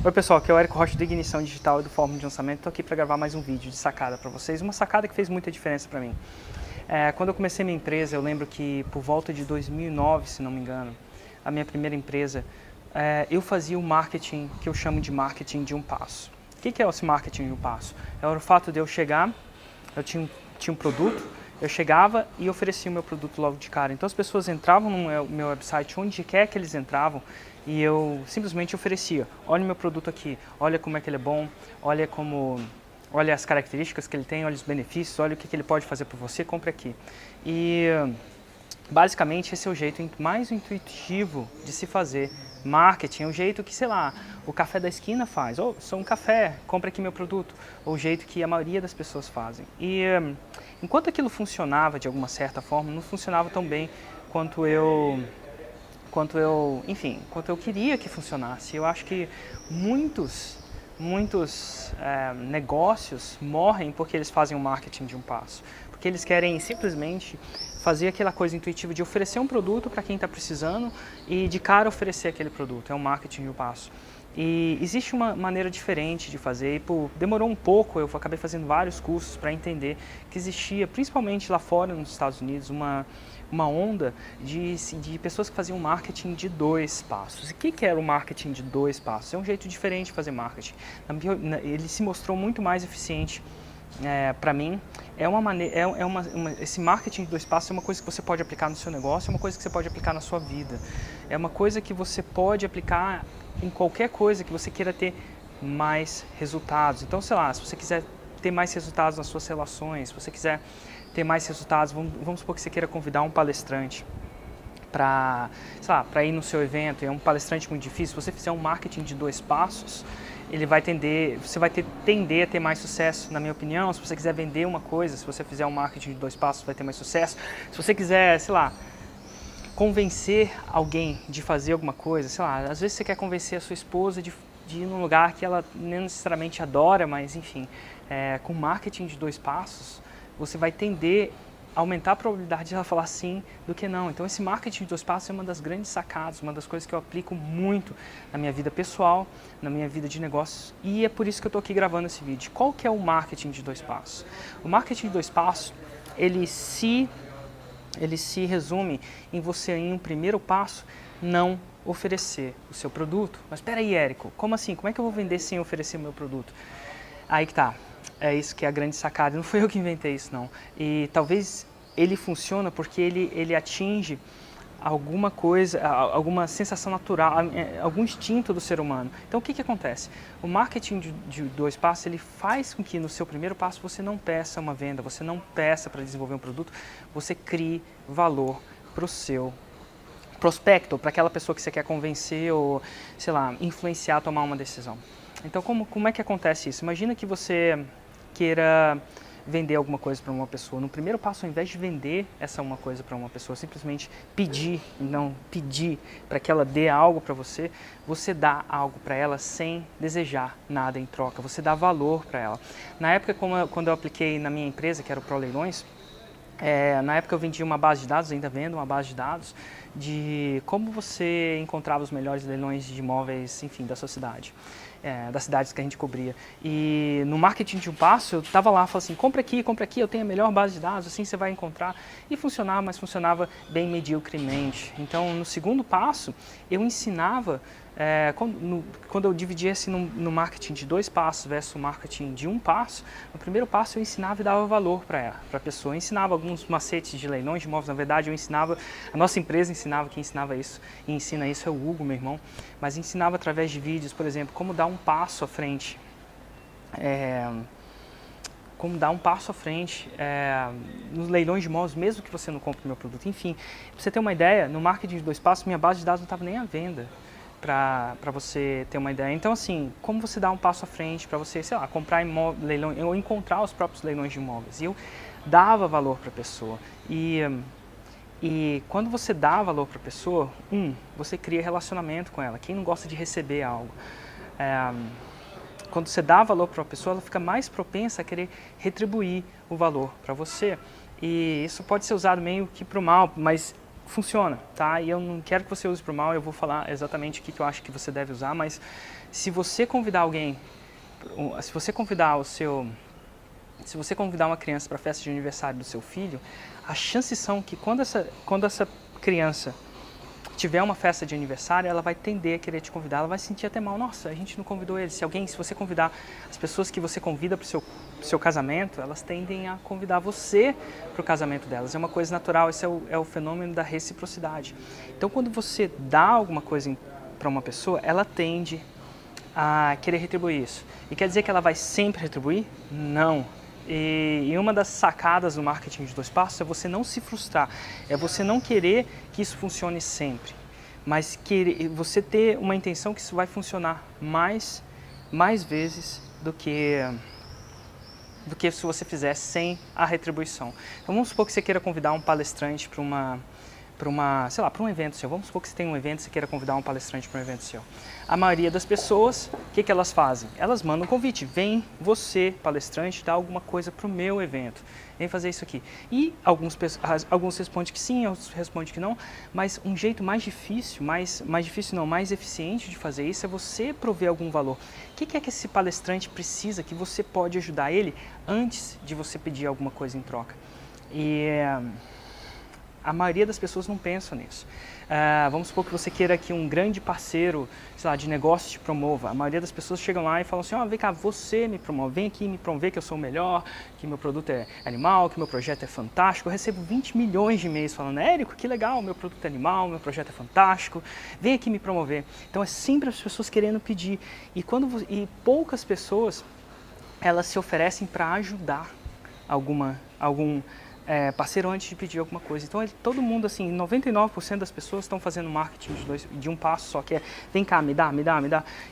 Oi pessoal, aqui é o Érico Rocha do Ignição Digital e do Fórum de Lançamento. Estou aqui para gravar mais um vídeo de sacada para vocês, uma sacada que fez muita diferença para mim. Quando eu comecei minha empresa, eu lembro que por volta de 2009, se não me engano, a minha primeira empresa, eu fazia o marketing que eu chamo de marketing de um passo. O que é esse marketing de um passo? Era o fato de eu chegar, eu tinha um produto, eu chegava e oferecia o meu produto logo de cara. Então as pessoas entravam no meu website, onde quer que eles entravam, e eu simplesmente oferecia. Olha o meu produto aqui, olha como é que ele é bom, olha as características que ele tem, olha os benefícios, olha o que ele pode fazer por você, compre aqui. E basicamente esse é o jeito mais intuitivo de se fazer marketing, é o jeito que, sei lá, o café da esquina faz. Ou sou um café, compra aqui meu produto. Ou o jeito que a maioria das pessoas fazem. E enquanto aquilo funcionava de alguma certa forma, não funcionava tão bem quanto eu queria que funcionasse. Eu acho que muitos negócios morrem porque eles fazem o marketing de um passo. Porque eles querem simplesmente fazer aquela coisa intuitiva de oferecer um produto para quem está precisando e de cara oferecer aquele produto. É um marketing de um passo. E existe uma maneira diferente de fazer, e demorou um pouco, eu acabei fazendo vários cursos para entender que existia, principalmente lá fora nos Estados Unidos, uma onda de pessoas que faziam marketing de 2 passos. E o que era o marketing de 2 passos? É um jeito diferente de fazer marketing. Ele se mostrou muito mais eficiente para mim. Esse marketing de 2 passos é uma coisa que você pode aplicar no seu negócio, é uma coisa que você pode aplicar na sua vida. É uma coisa que você pode aplicar em qualquer coisa que você queira ter mais resultados. Então, sei lá, se você quiser ter mais resultados nas suas relações, se você quiser ter mais resultados, vamos supor que você queira convidar um palestrante para ir no seu evento, é um palestrante muito difícil. Se você fizer um marketing de 2 passos, você vai tender a ter mais sucesso, na minha opinião. Se você quiser vender uma coisa, se você fizer um marketing de 2 passos, vai ter mais sucesso. Se você quiser, sei lá, convencer alguém de fazer alguma coisa, sei lá, às vezes você quer convencer a sua esposa de ir num lugar que ela não necessariamente adora, mas enfim, com marketing de 2 passos, você vai tender a aumentar a probabilidade de ela falar sim do que não. Então esse marketing de 2 passos é uma das grandes sacadas, uma das coisas que eu aplico muito na minha vida pessoal, na minha vida de negócios, e é por isso que eu estou aqui gravando esse vídeo. Qual que é o marketing de 2 passos? O marketing de 2 passos, ele se resume em você, em um primeiro passo, não oferecer o seu produto. Mas espera aí, Érico, como assim? Como é que eu vou vender sem oferecer o meu produto? Aí que tá. É isso que é a grande sacada. Não fui eu que inventei isso, não. E talvez ele funcione porque ele atinge alguma coisa, alguma sensação natural, algum instinto do ser humano. Então o que acontece? O marketing de 2 passos, ele faz com que no seu primeiro passo você não peça uma venda, você não peça para desenvolver um produto, você crie valor para o seu prospecto, para aquela pessoa que você quer convencer ou, sei lá, influenciar a tomar uma decisão. Então como é que acontece isso? Imagina que você queira vender alguma coisa para uma pessoa. No primeiro passo, ao invés de vender uma coisa para uma pessoa, simplesmente pedir para que ela dê algo para você, você dá algo para ela sem desejar nada em troca, você dá valor para ela. Na época, quando eu apliquei na minha empresa, que era o ProLeilões, na época eu vendia uma base de dados, ainda vendo uma base de dados, de como você encontrava os melhores leilões de imóveis, enfim, da sua cidade. Das cidades que a gente cobria. E no marketing de um passo, eu estava lá, falava assim, compra aqui, eu tenho a melhor base de dados, assim você vai encontrar. E funcionava, mas funcionava bem mediocremente. Então, no segundo passo, eu ensinava, quando eu dividia assim no marketing de 2 passos versus o marketing de 1 passo, no primeiro passo eu ensinava e dava valor para a pessoa. Eu ensinava alguns macetes de leilões de imóveis, na verdade a nossa empresa ensinava, quem ensinava isso e ensina isso é o Hugo, meu irmão, mas ensinava através de vídeos, por exemplo, como dar um passo à frente, nos leilões de imóveis, mesmo que você não compre o meu produto. Enfim, para você ter uma ideia, no marketing de 2 passos, minha base de dados não estava nem à venda, para você ter uma ideia. Então, assim, como você dá um passo à frente para você, sei lá, comprar leilão, ou encontrar os próprios leilões de imóveis. E eu dava valor para a pessoa. E quando você dá valor para a pessoa, você cria relacionamento com ela. Quem não gosta de receber algo? Quando você dá valor para uma pessoa, ela fica mais propensa a querer retribuir o valor para você. E isso pode ser usado meio que para o mal, mas funciona, tá? E eu não quero que você use para o mal, eu vou falar exatamente o que eu acho que você deve usar, mas se você convidar alguém, se você convidar uma criança para a festa de aniversário do seu filho, as chances são que quando essa criança tiver uma festa de aniversário, ela vai tender a querer te convidar, ela vai se sentir até mal. Nossa, a gente não convidou ele. Se você convidar as pessoas que você convida para o seu casamento, elas tendem a convidar você para o casamento delas. É uma coisa natural, esse é o fenômeno da reciprocidade. Então, quando você dá alguma coisa para uma pessoa, ela tende a querer retribuir isso. E quer dizer que ela vai sempre retribuir? Não. E uma das sacadas do marketing de 2 passos é você não se frustrar, é você não querer que isso funcione sempre, mas você ter uma intenção que isso vai funcionar mais vezes do que se você fizer sem a retribuição. Então vamos supor que você queira convidar um palestrante para um evento seu. Vamos supor que você tem um evento e você queira convidar um palestrante para um evento seu. A maioria das pessoas, o que elas fazem? Elas mandam um convite. Vem você, palestrante, dar alguma coisa para o meu evento. Vem fazer isso aqui. E alguns respondem que sim, outros respondem que não. Mas um jeito mais eficiente de fazer isso é você prover algum valor. O que é que esse palestrante precisa que você pode ajudar ele antes de você pedir alguma coisa em troca? E a maioria das pessoas não pensam nisso. Vamos supor que você queira que um grande parceiro, sei lá, de negócio te promova. A maioria das pessoas chegam lá e falam assim, vem cá, você me promove, vem aqui me promover que eu sou o melhor, que meu produto é animal, que meu projeto é fantástico. Eu recebo 20 milhões de e-mails falando, Érico, que legal, meu produto é animal, meu projeto é fantástico, vem aqui me promover. Então é sempre as pessoas querendo pedir. E poucas pessoas, elas se oferecem para ajudar algum parceiro antes de pedir alguma coisa. Então, todo mundo, assim, 99% das pessoas estão fazendo marketing de um passo só, que é, vem cá, me dá.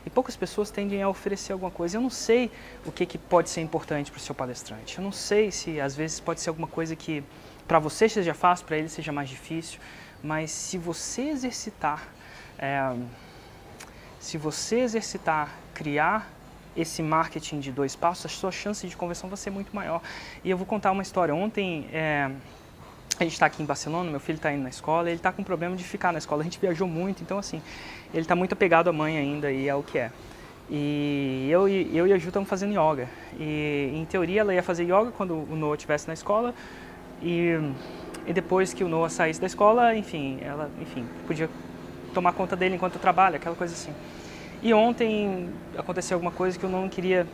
E poucas pessoas tendem a oferecer alguma coisa. Eu não sei o que pode ser importante para o seu palestrante. Eu não sei se, às vezes, pode ser alguma coisa que para você seja fácil, para ele seja mais difícil. Mas se você exercitar, criar esse marketing de 2 passos, a sua chance de conversão vai ser muito maior. E eu vou contar uma história. Ontem, a gente está aqui em Barcelona, meu filho está indo na escola, ele está com problema de ficar na escola. A gente viajou muito, então assim, ele está muito apegado à mãe ainda e é o que é. E eu e a Ju estamos fazendo yoga. E em teoria ela ia fazer yoga quando o Noah estivesse na escola e depois que o Noah saísse da escola, ela podia tomar conta dele enquanto trabalha, aquela coisa assim. E ontem aconteceu alguma coisa que eu não queria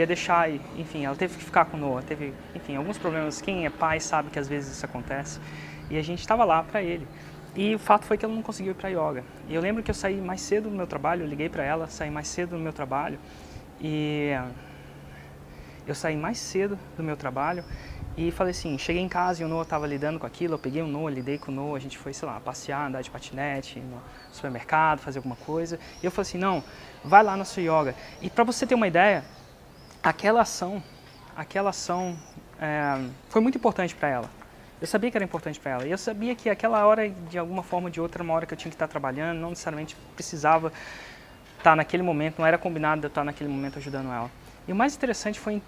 deixar e, ela teve que ficar com o Noah. Teve, alguns problemas. Quem é pai sabe que às vezes isso acontece. E a gente estava lá para ele. E o fato foi que ela não conseguiu ir para yoga. E eu lembro que eu saí mais cedo do meu trabalho, eu liguei para ela, saí mais cedo do meu trabalho. E eu saí mais cedo do meu trabalho e falei assim, cheguei em casa e o Noah estava lidando com aquilo, eu peguei o Noah, lidei com o Noah, a gente foi, sei lá, passear, andar de patinete, ir no supermercado, fazer alguma coisa. E eu falei assim, não, vai lá na sua yoga. E para você ter uma ideia, aquela ação foi muito importante para ela. Eu sabia que era importante para ela. E eu sabia que aquela hora, de alguma forma ou de outra, uma hora que eu tinha que estar trabalhando, não necessariamente precisava estar naquele momento, não era combinado de eu estar naquele momento ajudando ela. E o mais interessante foi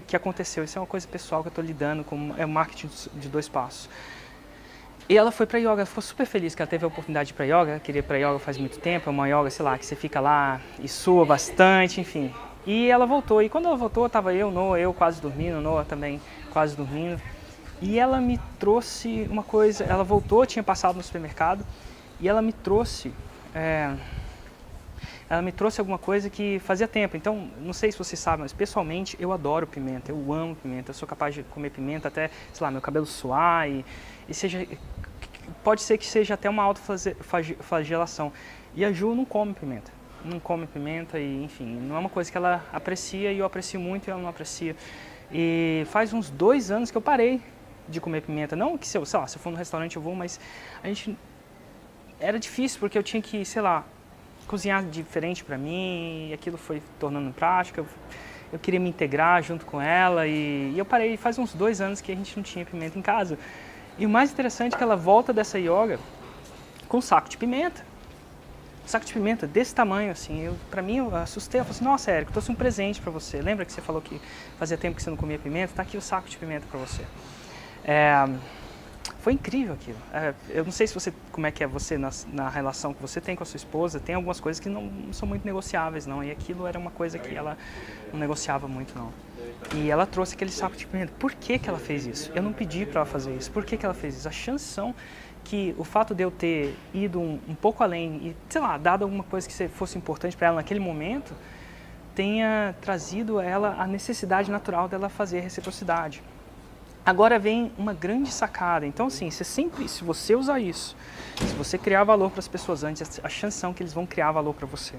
que aconteceu, isso é uma coisa pessoal que eu estou lidando com, é o marketing de 2 passos. E ela foi para yoga, ela ficou super feliz que ela teve a oportunidade de ir para yoga, ela queria ir para yoga faz muito tempo, é uma yoga, sei lá, que você fica lá e sua bastante, enfim. E ela voltou, e quando ela voltou, estava eu quase dormindo, o Noah também quase dormindo. E ela me trouxe uma coisa, ela voltou, tinha passado no supermercado, e ela me trouxe alguma coisa que fazia tempo. Então, não sei se vocês sabem, mas pessoalmente eu adoro pimenta, eu amo pimenta, eu sou capaz de comer pimenta até, sei lá, meu cabelo suar e pode ser que seja até uma autoflagelação. E a Ju não come pimenta e, não é uma coisa que ela aprecia e eu aprecio muito e ela não aprecia. E faz uns 2 anos que eu parei de comer pimenta. Não que, sei lá, se eu for no restaurante eu vou, mas era difícil porque eu tinha que, sei lá, cozinhar diferente para mim e aquilo foi tornando prática. Eu queria me integrar junto com ela e eu parei. Faz uns 2 anos que a gente não tinha pimenta em casa. E o mais interessante é que ela volta dessa yoga com um saco de pimenta. Um saco de pimenta desse tamanho, assim. Pra mim, eu assustei. Eu falei assim, nossa, Érico, trouxe um presente para você. Lembra que você falou que fazia tempo que você não comia pimenta? Tá aqui o saco de pimenta para você. Foi incrível aquilo. Eu não sei se você, como é que é você na relação que você tem com a sua esposa, tem algumas coisas que não são muito negociáveis, não. E aquilo era uma coisa que ela não negociava muito, não. E ela trouxe aquele saco de pimenta. Por que que ela fez isso? Eu não pedi para ela fazer isso. Por que que ela fez isso? As chances são que o fato de eu ter ido um pouco além e, sei lá, dado alguma coisa que fosse importante para ela naquele momento, tenha trazido a ela a necessidade natural dela fazer reciprocidade. Agora vem uma grande sacada. Então, assim, se você usar isso, se você criar valor para as pessoas antes, a chance são que eles vão criar valor para você.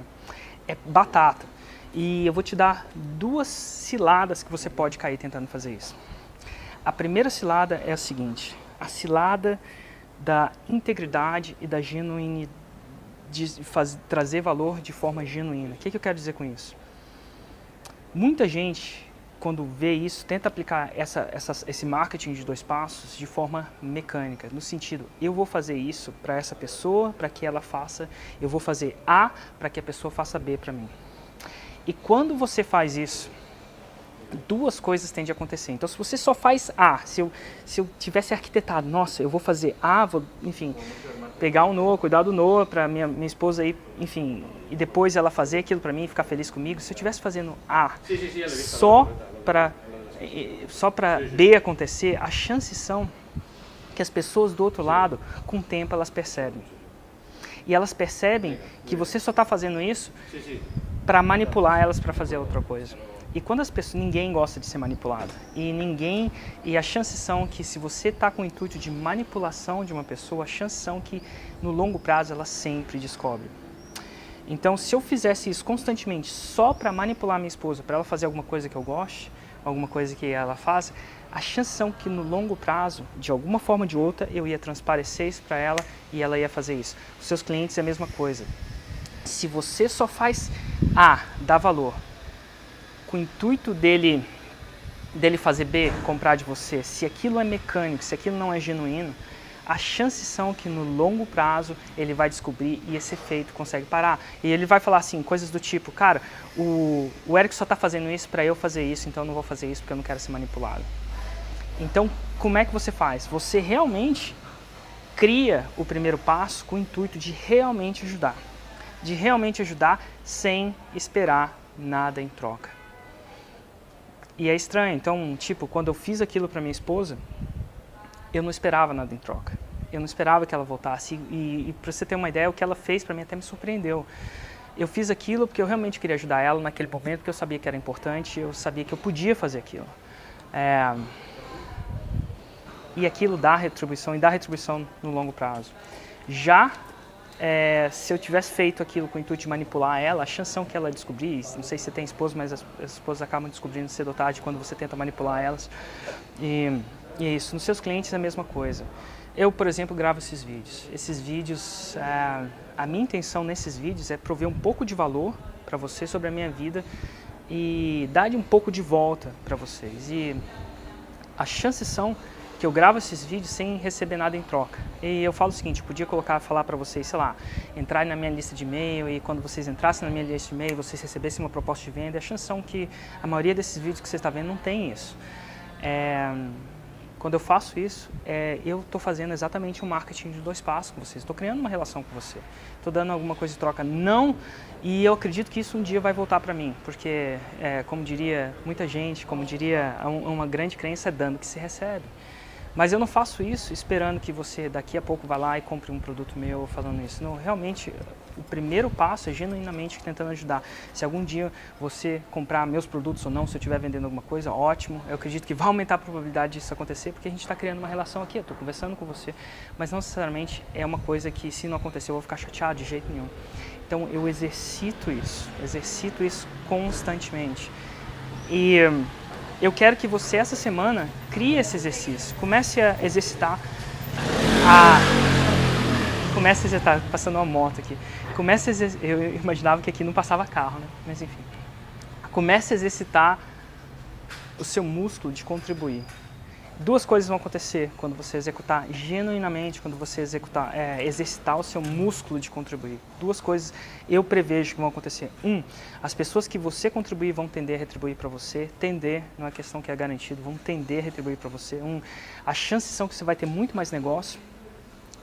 É batata. E eu vou te dar 2 ciladas que você pode cair tentando fazer isso. A primeira cilada é a seguinte: a cilada da integridade e da genuinidade, de trazer valor de forma genuína. O que eu quero dizer com isso? Muita gente, quando vê isso, tenta aplicar esse marketing de 2 passos de forma mecânica, no sentido, eu vou fazer isso para essa pessoa, para que ela faça, eu vou fazer A para que a pessoa faça B para mim. E quando você faz isso, 2 coisas tendem a acontecer. Então, se você só faz A, se eu tivesse arquitetado, nossa, eu vou fazer A, vou, enfim, pegar o Noah, cuidar do Noah para minha esposa aí, enfim, e depois ela fazer aquilo para mim e ficar feliz comigo, se eu estivesse fazendo A só para B acontecer, as chances são que as pessoas do outro lado, com o tempo, elas percebem. E elas percebem que você só está fazendo isso para manipular elas para fazer outra coisa. E quando as pessoas, ninguém gosta de ser manipulado. E as chances são que se você está com o intuito de manipulação de uma pessoa, as chances são que no longo prazo ela sempre descobre. Então, se eu fizesse isso constantemente só para manipular minha esposa, para ela fazer alguma coisa que eu goste, alguma coisa que ela faça, as chances são que no longo prazo, de alguma forma ou de outra, eu ia transparecer isso para ela e ela ia fazer isso. Os seus clientes é a mesma coisa. Se você só faz A, dá valor, com o intuito dele fazer B, comprar de você, se aquilo é mecânico, se aquilo não é genuíno, as chances são que no longo prazo ele vai descobrir e esse efeito consegue parar. E ele vai falar assim, coisas do tipo, cara, o Eric só está fazendo isso para eu fazer isso, então eu não vou fazer isso porque eu não quero ser manipulado. Então, como é que você faz? Você realmente cria o primeiro passo com o intuito de realmente ajudar. De realmente ajudar sem esperar nada em troca. E é estranho, então, tipo, quando eu fiz aquilo para minha esposa, eu não esperava nada em troca. Eu não esperava que ela voltasse. E para você ter uma ideia, o que ela fez para mim até me surpreendeu. Eu fiz aquilo porque eu realmente queria ajudar ela naquele momento, porque eu sabia que era importante, eu sabia que eu podia fazer aquilo. E aquilo dá retribuição, e dá retribuição no longo prazo. Já se eu tivesse feito aquilo com o intuito de manipular ela, a chance que ela descobrir, não sei se você tem esposa, mas as esposas acabam descobrindo cedo ou tarde quando você tenta manipular elas. E é isso, nos seus clientes é a mesma coisa. Eu, por exemplo, gravo esses vídeos. Esses vídeos, a minha intenção nesses vídeos é prover um pouco de valor para você sobre a minha vida e dar um pouco de volta para vocês. E as chances são que eu gravo esses vídeos sem receber nada em troca. E eu falo o seguinte, eu podia falar para vocês, sei lá, entrarem na minha lista de e-mail e quando vocês entrassem na minha lista de e-mail, vocês recebessem uma proposta de venda. E a chance são que a maioria desses vídeos que você está vendo não tem isso. Quando eu faço isso, eu estou fazendo exatamente um marketing de 2 passos com vocês. Estou criando uma relação com você. Estou dando alguma coisa de troca. Não, e eu acredito que isso um dia vai voltar para mim. Porque, como diria muita gente, como diria uma grande crença, é dando que se recebe. Mas eu não faço isso esperando que você daqui a pouco vá lá e compre um produto meu falando isso. Não, realmente, o primeiro passo é genuinamente tentando ajudar. Se algum dia você comprar meus produtos ou não, se eu estiver vendendo alguma coisa, ótimo. Eu acredito que vai aumentar a probabilidade disso acontecer, porque a gente está criando uma relação aqui, eu estou conversando com você. Mas não necessariamente é uma coisa que, se não acontecer, eu vou ficar chateado de jeito nenhum. Então, eu exercito isso constantemente. E eu quero que você, essa semana, crie esse exercício. Comece a exercitar. Passando uma moto aqui. Eu imaginava que aqui não passava carro, né? Mas enfim. Comece a exercitar o seu músculo de contribuir. Duas coisas vão acontecer quando você executar genuinamente, quando você exercitar o seu músculo de contribuir. Duas coisas eu prevejo que vão acontecer. As pessoas que você contribuir vão tender a retribuir para você. Tender, não é questão que é garantido, vão tender a retribuir para você. As chances são que você vai ter muito mais negócio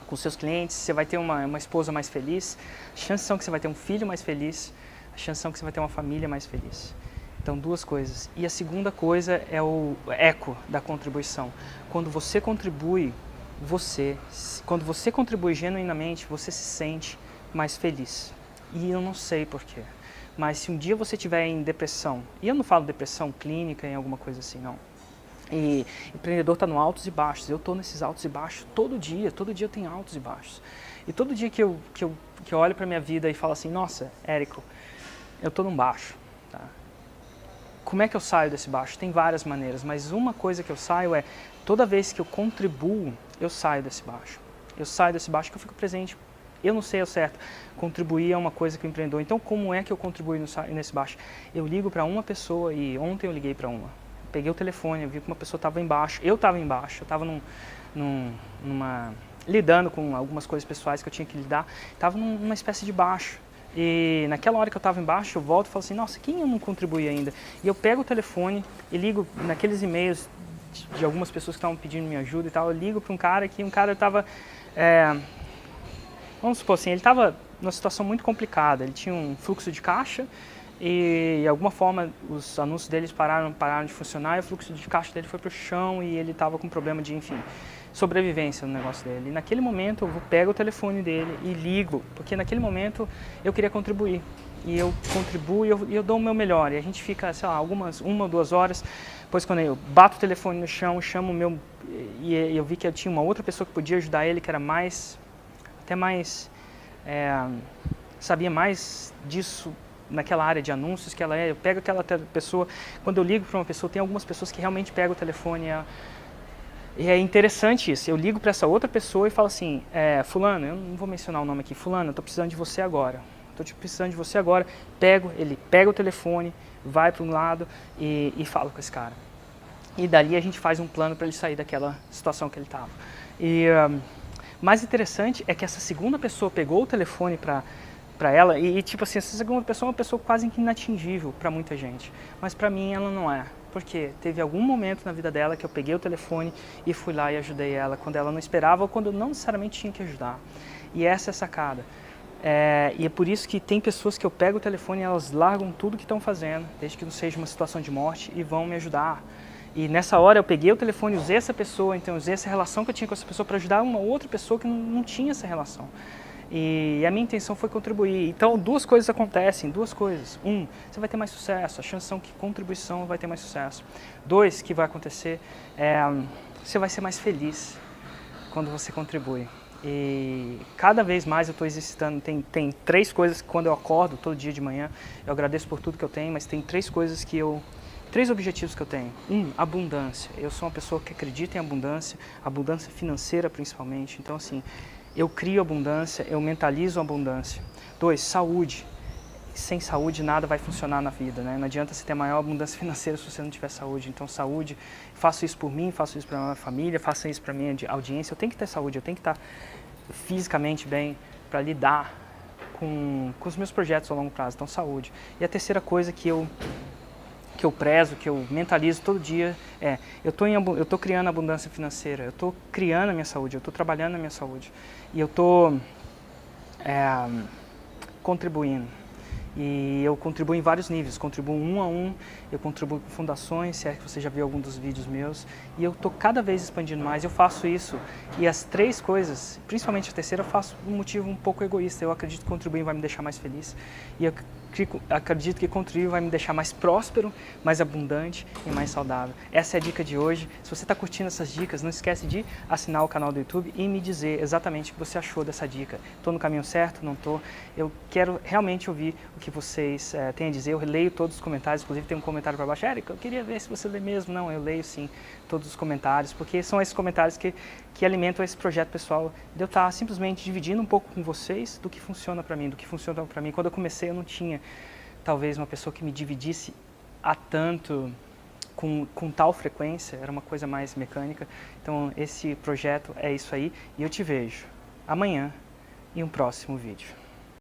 com seus clientes, você vai ter uma esposa mais feliz, as chances são que você vai ter um filho mais feliz, as chances são que você vai ter uma família mais feliz. Então, duas coisas. E a segunda coisa é o eco da contribuição. Quando você contribui, quando você contribui genuinamente, você se sente mais feliz. E eu não sei porquê, mas se um dia você estiver em depressão, e eu não falo depressão clínica, em alguma coisa assim, não. E empreendedor está no altos e baixos, eu estou nesses altos e baixos todo dia eu tenho altos e baixos. E todo dia que eu olho para a minha vida e falo assim, nossa, Érico, eu estou num baixo, tá? Como é que eu saio desse baixo? Tem várias maneiras, mas uma coisa que eu saio é, toda vez que eu contribuo, eu saio desse baixo. Eu saio desse baixo que eu fico presente. Eu não sei ao certo, contribuir é uma coisa que o empreendedor. Então, como é que eu contribuo nesse baixo? Eu ligo para uma pessoa e ontem eu liguei para uma. Peguei o telefone, eu vi que uma pessoa estava embaixo, eu estava lidando com algumas coisas pessoais que eu tinha que lidar, estava numa espécie de baixo. E naquela hora que eu estava embaixo, eu volto e falo assim, nossa, quem eu não contribuí ainda? E eu pego o telefone e ligo naqueles e-mails de algumas pessoas que estavam pedindo minha ajuda e tal, eu ligo para um cara estava, vamos supor assim, ele estava numa situação muito complicada, ele tinha um fluxo de caixa e de alguma forma os anúncios deles pararam de funcionar e o fluxo de caixa dele foi para o chão e ele estava com problema de, enfim, sobrevivência no negócio dele. E naquele momento eu pego o telefone dele e ligo, porque naquele momento eu queria contribuir. E eu contribuo e eu dou o meu melhor. E a gente fica, sei lá, uma ou 2 horas, depois quando eu bato o telefone no chão, chamo o meu... E eu vi que eu tinha uma outra pessoa que podia ajudar ele, que era sabia mais disso naquela área de anúncios que ela é. Eu pego aquela pessoa, quando eu ligo para uma pessoa, tem algumas pessoas que realmente pegam o telefone e é interessante isso. Eu ligo para essa outra pessoa e falo assim, fulano, eu não vou mencionar o nome aqui, fulano, eu estou precisando de você agora. Ele pega o telefone, vai para um lado e fala com esse cara. E dali a gente faz um plano para ele sair daquela situação que ele estava. E mais interessante é que essa segunda pessoa pegou o telefone para ela e tipo assim, essa segunda pessoa é uma pessoa quase que inatingível para muita gente. Mas para mim ela não é. Porque teve algum momento na vida dela que eu peguei o telefone e fui lá e ajudei ela quando ela não esperava ou quando eu não necessariamente tinha que ajudar. E essa é a sacada. E é por isso que tem pessoas que eu pego o telefone e elas largam tudo que estão fazendo, desde que não seja uma situação de morte, e vão me ajudar. E nessa hora eu peguei o telefone e usei essa pessoa, então usei essa relação que eu tinha com essa pessoa para ajudar uma outra pessoa que não tinha essa relação. E a minha intenção foi contribuir. Então, 2 coisas acontecem, 2 coisas. 1, você vai ter mais sucesso, a chance são que contribuição vai ter mais sucesso. 2, que vai acontecer, você vai ser mais feliz quando você contribui. E cada vez mais eu estou exercitando, tem 3 coisas que quando eu acordo todo dia de manhã, eu agradeço por tudo que eu tenho, mas tem 3 coisas que 3 objetivos que eu tenho. 1, abundância. Eu sou uma pessoa que acredita em abundância financeira principalmente. Então assim, eu crio abundância, eu mentalizo abundância. 2, saúde. Sem saúde nada vai funcionar na vida, né? Não adianta você ter maior abundância financeira se você não tiver saúde. Então saúde, faço isso por mim, faço isso para minha família, faço isso para minha audiência. Eu tenho que ter saúde, eu tenho que estar fisicamente bem para lidar com os meus projetos a longo prazo. Então saúde. E a terceira coisa que eu prezo, que eu mentalizo todo dia eu estou criando abundância financeira, eu estou criando a minha saúde, eu estou trabalhando na minha saúde e eu estou contribuindo. E eu contribuo em vários níveis, contribuo 1 a 1, eu contribuo com fundações, se é que você já viu algum dos vídeos meus, e eu estou cada vez expandindo mais, eu faço isso. E as 3 coisas, principalmente a terceira, eu faço um motivo um pouco egoísta, eu acredito que contribuir vai me deixar mais feliz, e eu acredito que contribuir vai me deixar mais próspero, mais abundante e mais saudável. Essa é a dica de hoje. Se você está curtindo essas dicas, não esquece de assinar o canal do YouTube e me dizer exatamente o que você achou dessa dica. Estou no caminho certo? Não estou? Eu quero realmente ouvir o que vocês têm a dizer. Eu leio todos os comentários, inclusive tem um comentário para baixo. Érico, eu queria ver se você lê mesmo. Não, eu leio sim todos os comentários, porque são esses comentários que alimentam esse projeto pessoal de eu estar simplesmente dividindo um pouco com vocês do que funciona para mim, Quando eu comecei eu não tinha talvez uma pessoa que me dividisse a tanto com tal frequência, era uma coisa mais mecânica. Então esse projeto é isso aí e eu te vejo amanhã em um próximo vídeo.